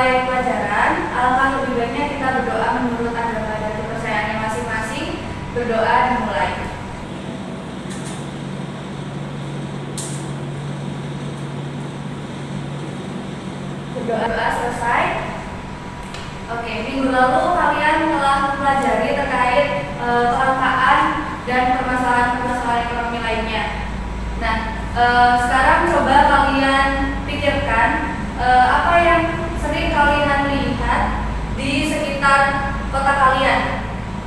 memulai pelajaran, alangkah lebih baiknya kita berdoa menurut agama dan kepercayaannya masing-masing. Berdoa dimulai. Berdoa selesai. Oke, minggu lalu kalian telah mempelajari terkait kelangkaan dan permasalahan-permasalahan ekonomi lainnya. Nah, sekarang coba kalian pikirkan apa yang sering kalian lihat di sekitar kota kalian.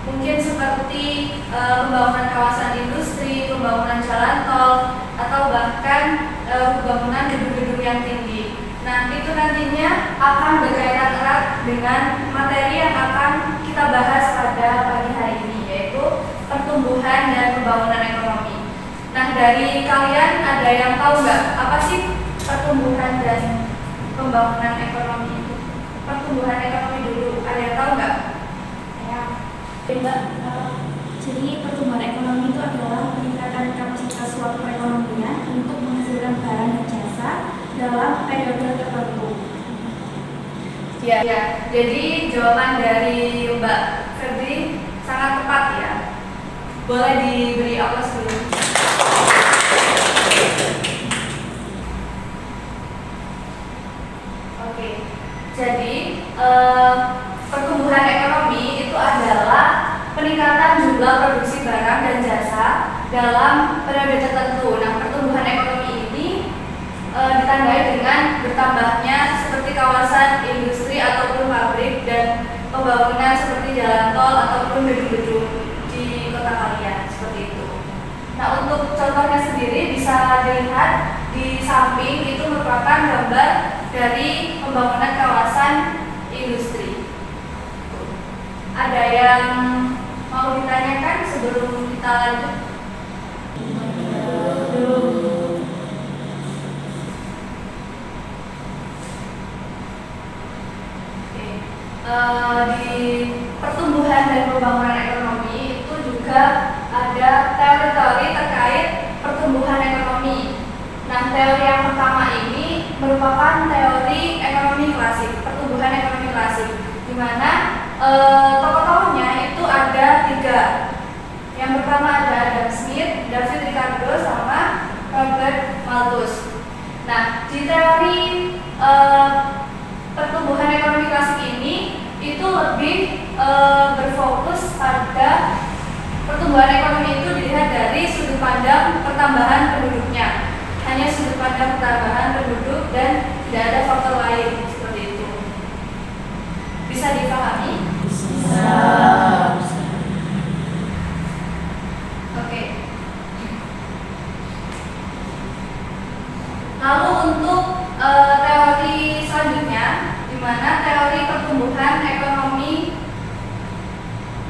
Mungkin seperti pembangunan kawasan industri, pembangunan jalan tol, atau bahkan pembangunan gedung-gedung yang tinggi. Nah, itu nantinya akan berkaitan erat dengan materi yang akan kita bahas pada pagi hari ini, yaitu pertumbuhan dan pembangunan ekonomi. Nah, dari kalian ada yang tahu nggak apa sih pertumbuhan dan pembangunan ekonomi itu? Pertumbuhan ekonomi dulu, ada yang tahu nggak? Ya, Mbak. Jadi pertumbuhan ekonomi itu adalah peningkatan kapasitas suatu perekonomian untuk menghasilkan barang dan jasa dalam periode tertentu. Ya, jadi jawaban dari Mbak Febri sangat tepat ya. Boleh diberi aplaus dulu. Oke, jadi pertumbuhan ekonomi itu adalah peningkatan jumlah produksi barang dan jasa dalam periode tertentu. Nah, pertumbuhan ekonomi ini ditandai dengan bertambahnya seperti kawasan industri ataupun pabrik dan pembangunan seperti jalan tol ataupun gedung-gedung di kota kalian, seperti itu. Nah, untuk contohnya sendiri bisa dilihat di samping, itu merupakan gambar dari pembangunan kawasan industri. Ada yang mau ditanyakan sebelum kita lanjut? Di pertumbuhan dan pembangunan ekonomi itu juga ada teori-teori terkait pertumbuhan ekonomi. Nah, teori yang pertama ini merupakan teori ekonomi klasik, pertumbuhan ekonomi klasik, di mana tokoh-tokohnya itu ada 3. Yang pertama ada Adam Smith, David Ricardo, sama Robert Malthus. Nah, di teori pertumbuhan ekonomi klasik ini itu lebih berfokus pada pertumbuhan ekonomi itu dilihat dari sudut pandang pertambahan penduduknya, hanya sudut pandang pertambahan penduduk dan tidak ada faktor lain seperti itu. Bisa dipahami? Bisa. Oke. Lalu untuk teori selanjutnya, di mana teori pertumbuhan ekonomi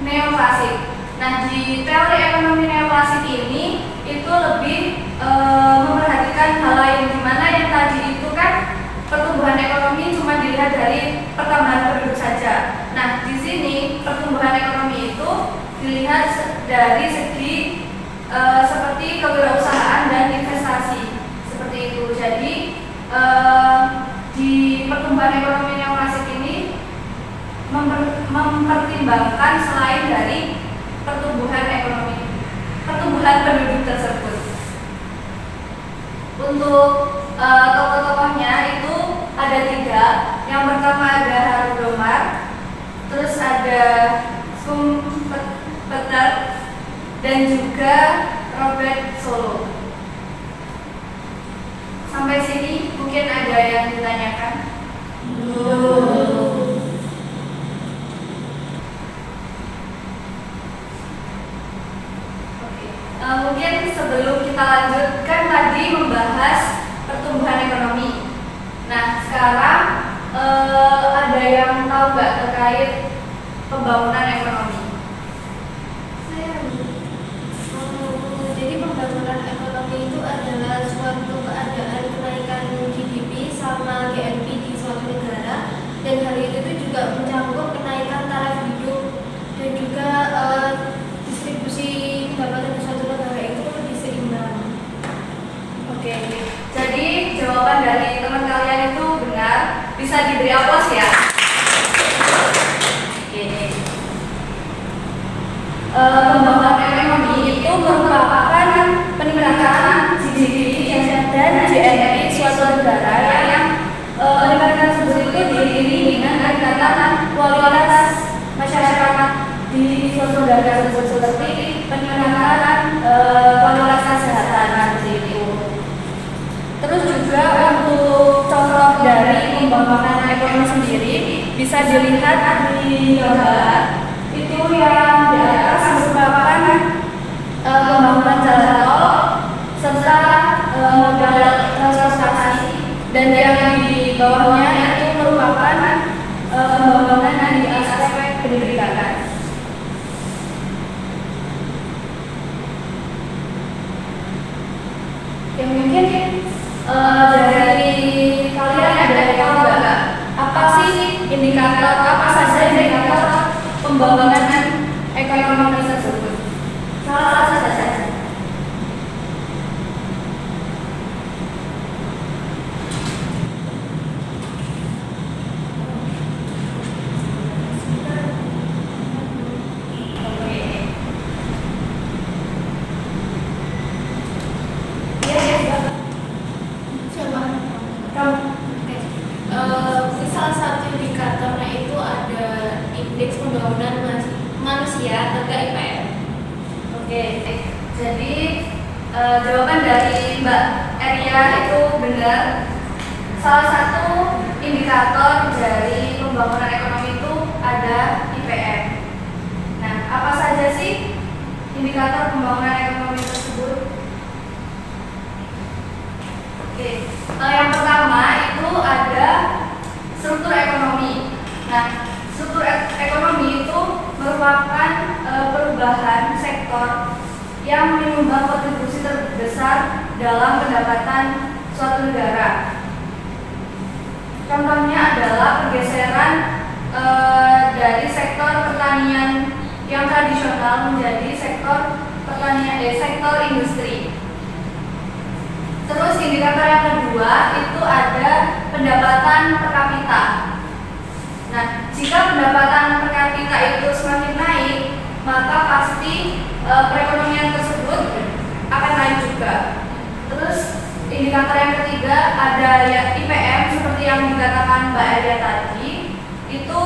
neoklasik. Nah, di teori ekonomi neoklasik ini itu lebih memperhatikan hal lain, di mana yang tadi itu kan pertumbuhan ekonomi cuma dilihat dari pertambahan penduduk saja. Nah, di sini pertumbuhan ekonomi itu dilihat dari segi seperti kewirausahaan dan investasi, seperti itu. Jadi di pertumbuhan ekonomi neoklasik ini mempertimbangkan selain dari pertumbuhan ekonomi, pertumbuhan penduduk tersebut. Untuk tokoh-tokohnya itu ada 3. Yang pertama ada Harold Domar, terus ada Schumpeter, dan juga Robert Solow. Sampai sini mungkin ada yang ditanyakan? Mungkin sebelum kita lanjutkan tadi membahas pertumbuhan ekonomi. Nah, sekarang ada yang tahu nggak terkait pembangunan ekonomi? Jadi pembangunan ekonomi itu adalah suatu keadaan kenaikan GDP sama GNP di suatu negara, dan hal itu juga mencakup kenaikan taraf hidup dan juga distribusi pendapatan di suatu negara itu lebih seimbang. Oke, jadi jawaban dari teman kalian itu benar, bisa diberi aplaus ya. pembangunan ekonomi itu merupakan peningkatan GDP dan GNP suatu negara yang peningkatan tersebut itu diiringi dengan peningkatan kualitas masyarakat di suatu negara tersebut seperti peningkatan kualitas kesehatan seperti itu. Terus juga untuk contoh dari pembangunan ekonomi sendiri bisa dilihat di gambar itu yang di atas merupakan pembangunan jalan tol serta modal transportasi, dan yang di bawahnya itu merupakan pembangunan di aspek pendidikan. Yang mungkin dari kalian ada yang tahu nggak apa sih indikator, apa saja indikator pembangunan ekonomi tersebut? Salah satu saja. Salah satu indikatornya itu ada indeks pembangunan manusia atau IPM. Oke, jadi jawaban dari Mbak Eria itu benar. Salah satu indikator dari pembangunan ekonomi itu ada IPM. Nah, apa saja sih indikator pembangunan ekonomi tersebut? Oke, yang pertama itu ada struktur ekonomi. Nah, struktur ekonomi itu merupakan perubahan sektor yang menyumbang kontribusi terbesar dalam pendapatan suatu negara. Contohnya adalah pergeseran dari sektor pertanian yang tradisional menjadi sektor sektor industri. Terus indikator yang kedua itu ada pendapatan per kapita. Nah, jika pendapatan per kapita itu semakin naik, maka pasti perekonomian tersebut akan naik juga. Terus indikator yang ketiga ada ya IPM seperti yang dikatakan Mbak Eria tadi. Itu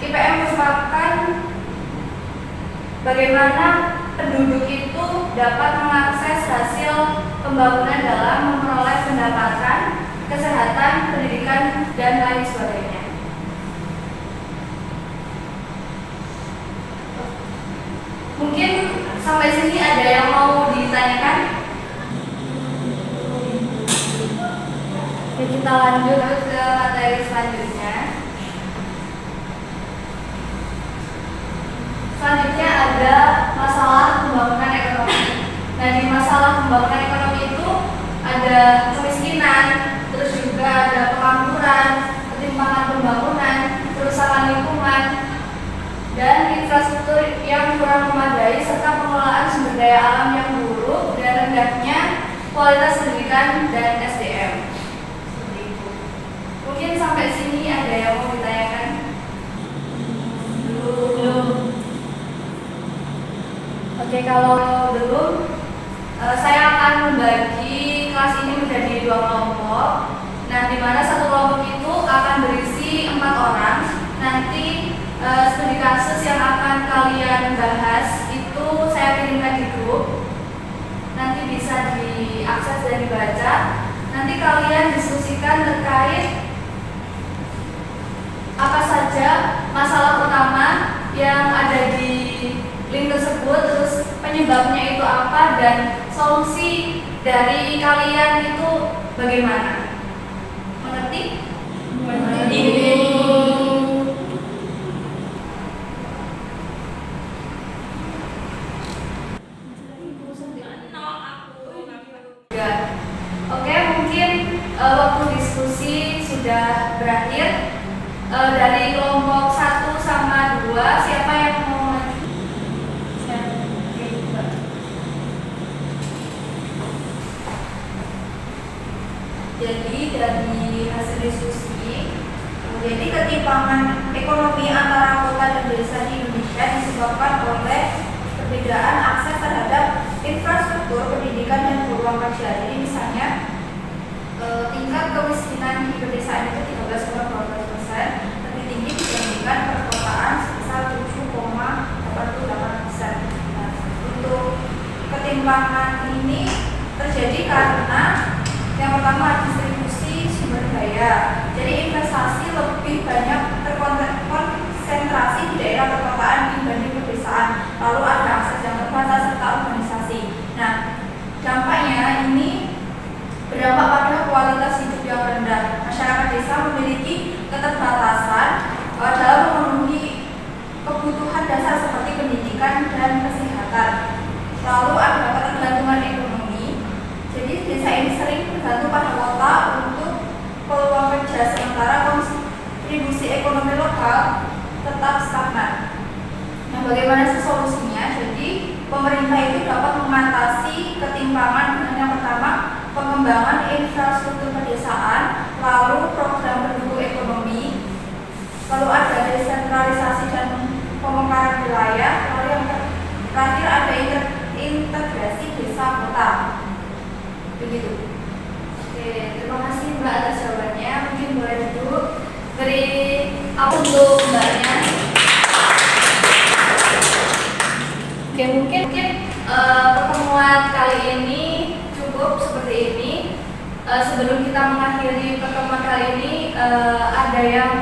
IPM merupakan bagaimana penduduk itu dapat mengakses hasil pembangunan dalam memperoleh pendapatan, kesehatan, pendidikan, dan lain sebagainya. Mungkin sampai sini ada yang mau ditanyakan? Oke, kita lanjut ke materi selanjutnya. Selanjutnya ada masalah pembangunan ekonomi. Nah, di masalah pembangunan ekonomi itu ada kemiskinan, terus juga ada pengangguran, ketimpangan pembangunan, kerusakan lingkungan, dan infrastruktur yang kurang memadai, serta pengelolaan sumber daya alam yang buruk dan rendahnya kualitas pendidikan dan SDM. Seperti itu. Mungkin sampai sini ada yang mau ditanyakan? Belum. Oke, kalau belum, saya akan membagi kelas ini menjadi 2 kelompok. Nah, di mana satu kelompok itu akan berisi 4 orang. Nanti studi kasus yang akan kalian bahas itu saya kirimkan di grup. Nanti bisa diakses dan dibaca. Nanti kalian diskusikan terkait apa saja masalah utama yang ada di link tersebut, terus penyebabnya itu apa, dan solusi dari kalian itu bagaimana. Mengerti? Mengerti. Oke, mungkin waktu diskusi sudah berakhir. Dari kelompok 1 sama 2, siapa yang mau maju? Jadi dari hasil diskusi, jadi ketimpangan ekonomi antara kota dan desa di Indonesia disebabkan oleh perbedaan akses terhadap infrastruktur pendidikan dan peluang kerja. Jadi misalnya tingkat kemiskinan di pedesaan itu 13,12%, lebih tinggi dibandingkan perkotaan sebesar 7,88%. Nah, untuk ketimpangan ini terjadi karena yang pertama distribusi sumber daya. Jadi investasi lebih banyak terkonsentrasi di daerah perkotaan dibanding pedesaan. Lalu ada akses yang terbatas serta urbanisasi. Nah, dampaknya ini berdampak pada kualitas hidup yang rendah. Masyarakat desa memiliki keterbatasan dalam memenuhi kebutuhan dasar seperti pendidikan dan kesehatan. Lalu ada ketergantungan ekonomi. Jadi desa ini sering bergantung pada kota untuk peluang kerja, sementara kontribusi ekonomi lokal tetap stagnan. Nah, bagaimana sih solusinya? Jadi pemerintah itu dapat mengatasi ketimpangan dengan yang pertama pengembangan infrastruktur pedesaan, lalu program pendukung ekonomi, lalu ada desentralisasi dan pemekaran wilayah, lalu yang terakhir ada integrasi desa kota. Begitu. Oke, terima kasih Mbak atas jawabannya. Mungkin boleh duduk. Beri apa untuk Mbaknya? Oke, mungkin pertemuan kali ini cukup seperti ini. Sebelum kita mengakhiri pertemuan kali ini, ada yang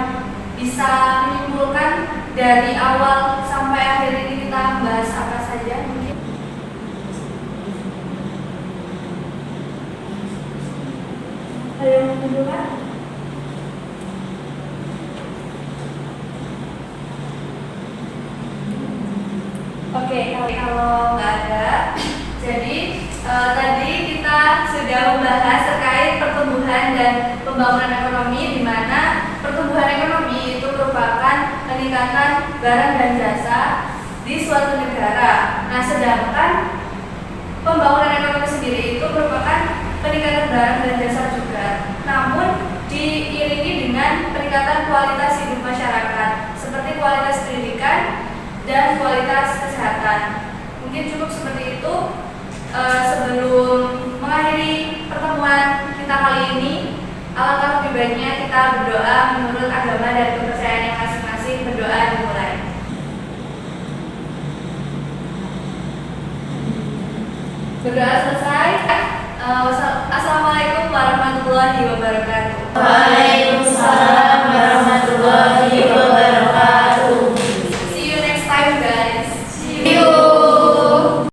bisa menyimpulkan dari awal sampai akhir ini kita bahas apa saja mungkin? Ada yang menunjukkan? Oke, kalau nggak ada, jadi tadi kita sudah membahas terkait pertumbuhan dan pembangunan ekonomi, di mana pertumbuhan ekonomi itu merupakan peningkatan barang dan jasa di suatu negara. Nah, sedangkan pembangunan ekonomi sendiri itu merupakan peningkatan barang dan jasa juga. Namun diiringi dengan peningkatan kualitas hidup masyarakat, seperti kualitas pendidikan dan kualitas kesehatan. Mungkin cukup seperti itu. Sebelum mengakhiri pertemuan kita kali ini, alangkah lebih baiknya kita berdoa menurut agama dan kepercayaan yang masing-masing. Berdoa dimulai. Berdoa selesai. Assalamualaikum warahmatullahi wabarakatuh.